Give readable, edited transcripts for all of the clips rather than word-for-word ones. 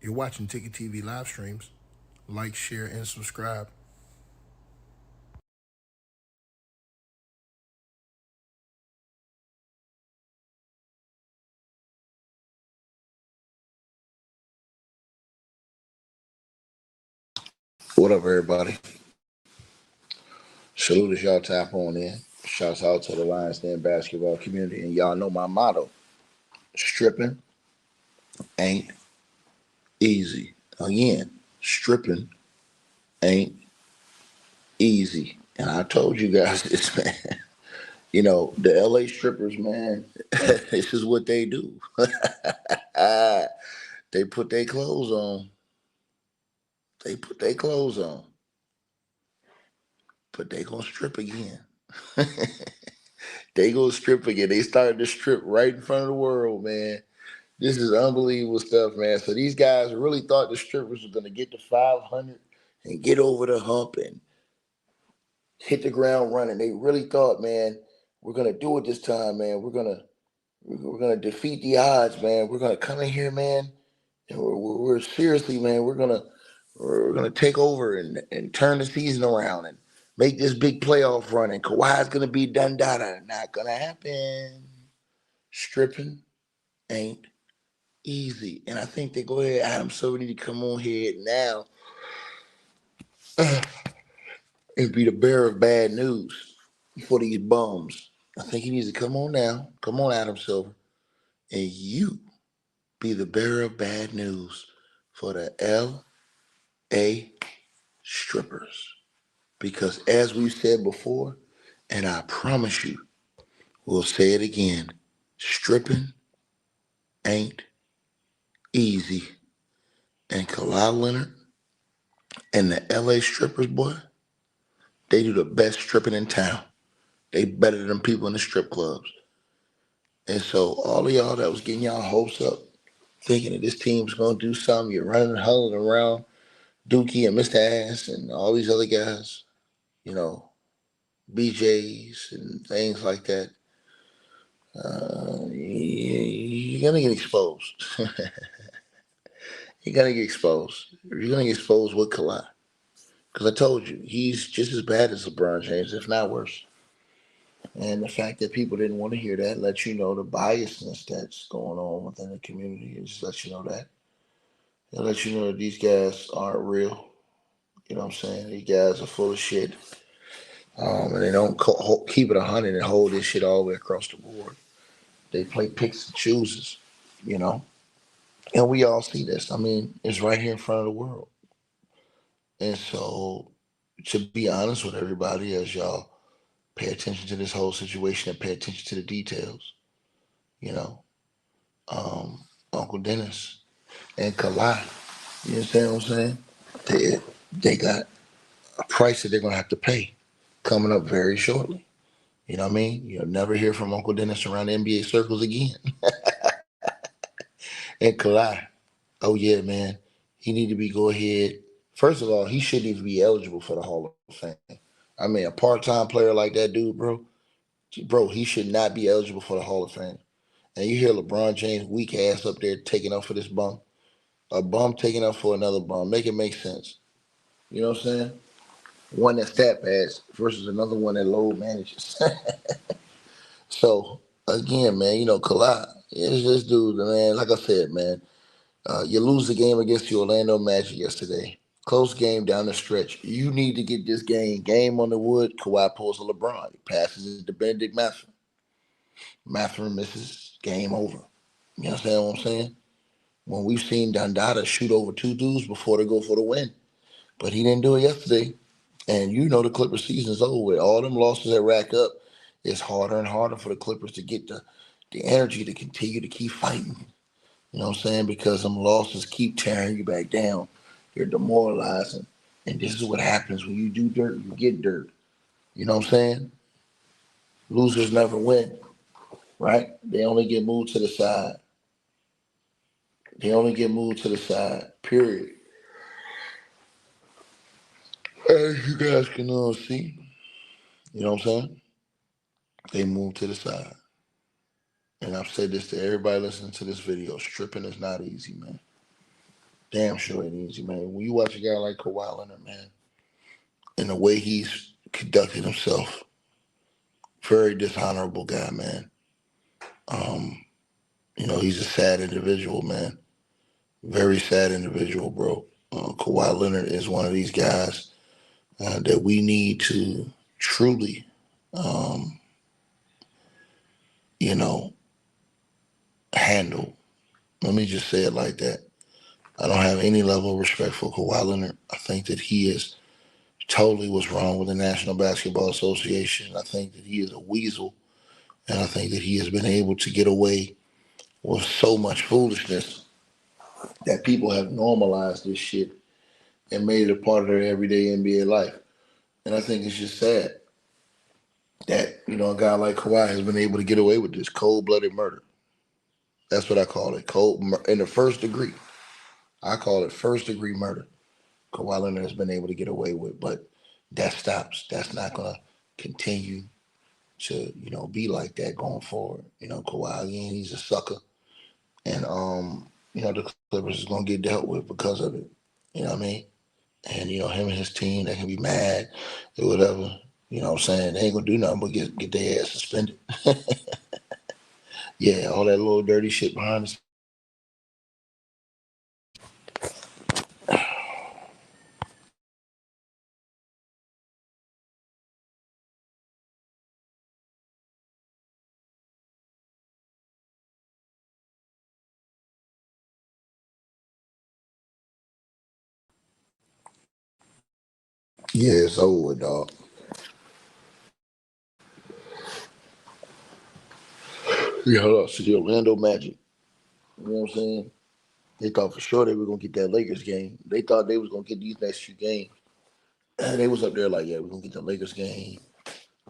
You're watching Ticket TV live streams. Like, share, and subscribe. What up, everybody? Salute as y'all tap on in. Shouts out to the Lions Den basketball community. And y'all know my motto: stripping ain't easy. Again, stripping ain't easy. And I told you guys this, man. The LA strippers, man, this is what they do. They put their clothes on. They put their clothes on. But they gonna strip again. They gonna strip again. They started to strip right in front of the world, man. This is unbelievable stuff, man. So these guys really thought the strippers were gonna get to 500 and get over the hump and hit the ground running. They really thought, man, we're gonna do it this time, man. We're gonna defeat the odds, man. We're gonna come in here, man, and we're seriously, man. We're gonna take over and turn the season around and make this big playoff run. And Kawhi's gonna be done, dada. Not gonna happen. Stripping ain't easy. And I think they go ahead, Adam Silver need to come on here now and be the bearer of bad news for these bums. I think he needs to come on now. Come on, Adam Silver. And you be the bearer of bad news for the LA strippers. Because as we've said before, and I promise you, we'll say it again, stripping ain't easy. And Kawhi Leonard and the LA strippers, boy, they do the best stripping in town. They better than people in the strip clubs. And so all of y'all that was getting y'all hopes up, thinking that this team's gonna do something, you're running and hulling around Dookie and Mr. Ass and all these other guys, you know, BJs and things like that. You're gonna get exposed. You're gonna get exposed. You're gonna get exposed with Kawhi. Because I told you, he's just as bad as LeBron James, if not worse. And the fact that people didn't want to hear that lets you know the biasness that's going on within the community. It just lets you know that. It lets you know that these guys aren't real. You know what I'm saying? These guys are full of shit. And they don't keep it 100 and hold this shit all the way across the board. They play picks and chooses, you know? And we all see this. I mean, it's right here in front of the world. And so, to be honest with everybody, as y'all pay attention to this whole situation and pay attention to the details, you know, Uncle Dennis and Kawhi, you understand what I'm saying? They, they got a price that they're going to have to pay coming up very shortly. You know what I mean? You'll never hear from Uncle Dennis around the NBA circles again. And Kawhi, oh yeah, man, he need to be go ahead. First of all, he shouldn't even be eligible for the Hall of Fame. I mean, a part-time player like that dude, bro, he should not be eligible for the Hall of Fame. And you hear LeBron James weak ass up there taking up for this bum, a bum taking up for another bum. Make it make sense. You know what I'm saying? One that stat pads versus another one that load manages. So again, man, Kawhi, it's this dude, man. Like I said, man, you lose the game against the Orlando Magic yesterday. Close game down the stretch. You need to get this game on the wood. Kawhi pulls a LeBron. He passes it to Benedict Mathurin. Mathurin misses. Game over. You understand what I'm saying? When we've seen Dondada shoot over two dudes before they go for the win. But he didn't do it yesterday. And the Clippers season's over with. All them losses that rack up, it's harder and harder for the Clippers to get the energy to continue to keep fighting. You know what I'm saying? Because them losses keep tearing you back down. You're demoralizing. And this is what happens when you do dirt, you get dirt. You know what I'm saying? Losers never win, right? They only get moved to the side. They only get moved to the side, period. As you guys can see, you know what I'm saying? They move to the side. And I've said this to everybody listening to this video. Stripping is not easy, man. Damn sure ain't easy, man. When you watch a guy like Kawhi Leonard, man, and the way he's conducted himself, very dishonorable guy, man. Um, he's a sad individual, man. Very sad individual, bro. Kawhi Leonard is one of these guys that we need to truly, um, you know, handle. Let me just say it like that. I don't have any level of respect for Kawhi Leonard. I think that he is totally what's wrong with the National Basketball Association. I think that he is a weasel, and I think that he has been able to get away with so much foolishness that people have normalized this shit and made it a part of their everyday NBA life. And I think it's just sad that, a guy like Kawhi has been able to get away with this cold-blooded murder. That's what I call it, in the first degree. I call it first-degree murder. Kawhi Leonard has been able to get away with, but that stops. That's not going to continue to, be like that going forward. Kawhi, again, he's a sucker. And, the Clippers is going to get dealt with because of it. You know what I mean? And, him and his team, they can be mad or whatever. You know what I'm saying? They ain't going to do nothing but get their ass suspended. Yeah, all that little dirty shit behind us. Yeah, it's over, dog. Yeah, hold up. So the Orlando Magic, you know what I'm saying? They thought for sure they were going to get that Lakers game. They thought they was going to get these next few games. And they was up there like, yeah, we're going to get the Lakers game.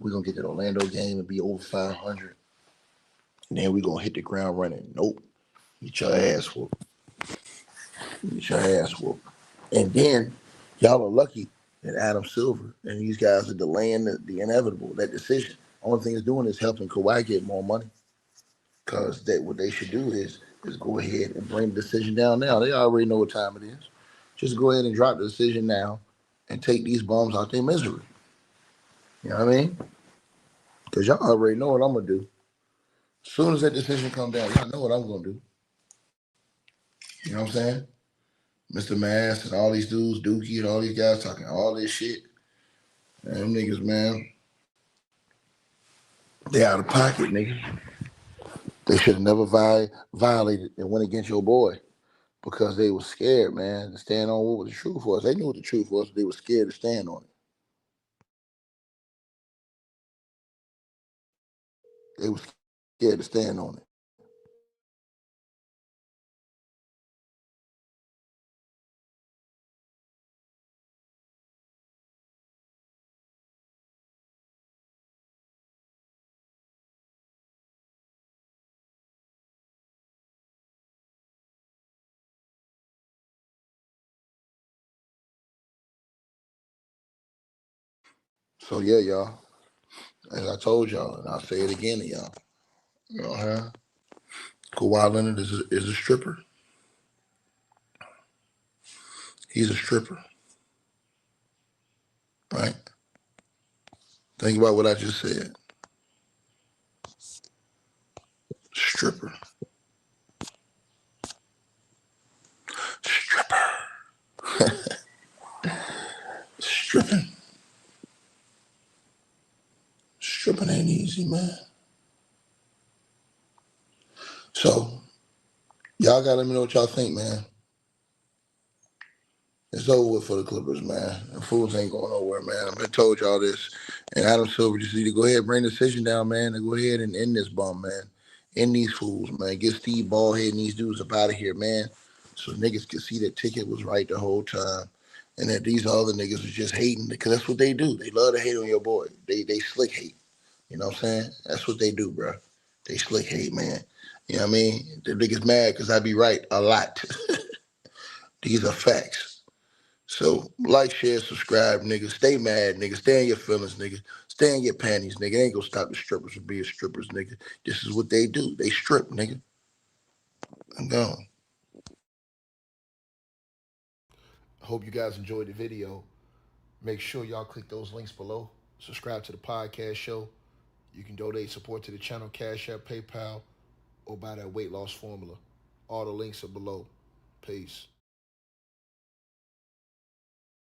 We're going to get that Orlando game and be over 500. And then we're going to hit the ground running. Nope. Get your ass whooped. Get your ass whooped. And then y'all are lucky that Adam Silver and these guys are delaying the inevitable, that decision. Only thing it's doing is helping Kawhi get more money. Because what they should do is go ahead and bring the decision down now. They already know what time it is. Just go ahead and drop the decision now and take these bums out their misery. You know what I mean? Because y'all already know what I'm going to do. As soon as that decision comes down, y'all know what I'm going to do. You know what I'm saying? Mr. Mass and all these dudes, Dookie and all these guys talking all this shit. And them niggas, man, they out of pocket, nigga. They should have never violated and went against your boy because they were scared, man, to stand on what the truth was. They knew what the truth was, but they were scared to stand on it. They were scared to stand on it. So yeah, y'all. As I told y'all, and I'll say it again to y'all. You know, huh? Kawhi Leonard is a stripper. He's a stripper, right? Think about what I just said. Stripper. Stripper. Stripping. Stripping ain't easy, man. So y'all gotta let me know what y'all think, man. It's over with for the Clippers, man. The fools ain't going nowhere, man. I've been told y'all this. And Adam Silver just need to go ahead and bring the decision down, man, and go ahead and end this bum, man. End these fools, man. Get Steve Ballhead and these dudes up out of here, man. So niggas could see that Ticket was right the whole time. And that these other niggas was just hating because that's what they do. They love to hate on your boy. They slick hate. You know what I'm saying? That's what they do, bro. They slick hate, man. You know what I mean? The niggas mad because I be right a lot. These are facts. So like, share, subscribe, nigga. Stay mad, nigga. Stay in your feelings, nigga. Stay in your panties, nigga. It ain't gonna stop the strippers from being strippers, nigga. This is what they do. They strip, nigga. I'm gone. Hope you guys enjoyed the video. Make sure y'all click those links below. Subscribe to the podcast show. You can donate support to the channel, Cash App, PayPal, or buy that weight loss formula. All the links are below. Peace.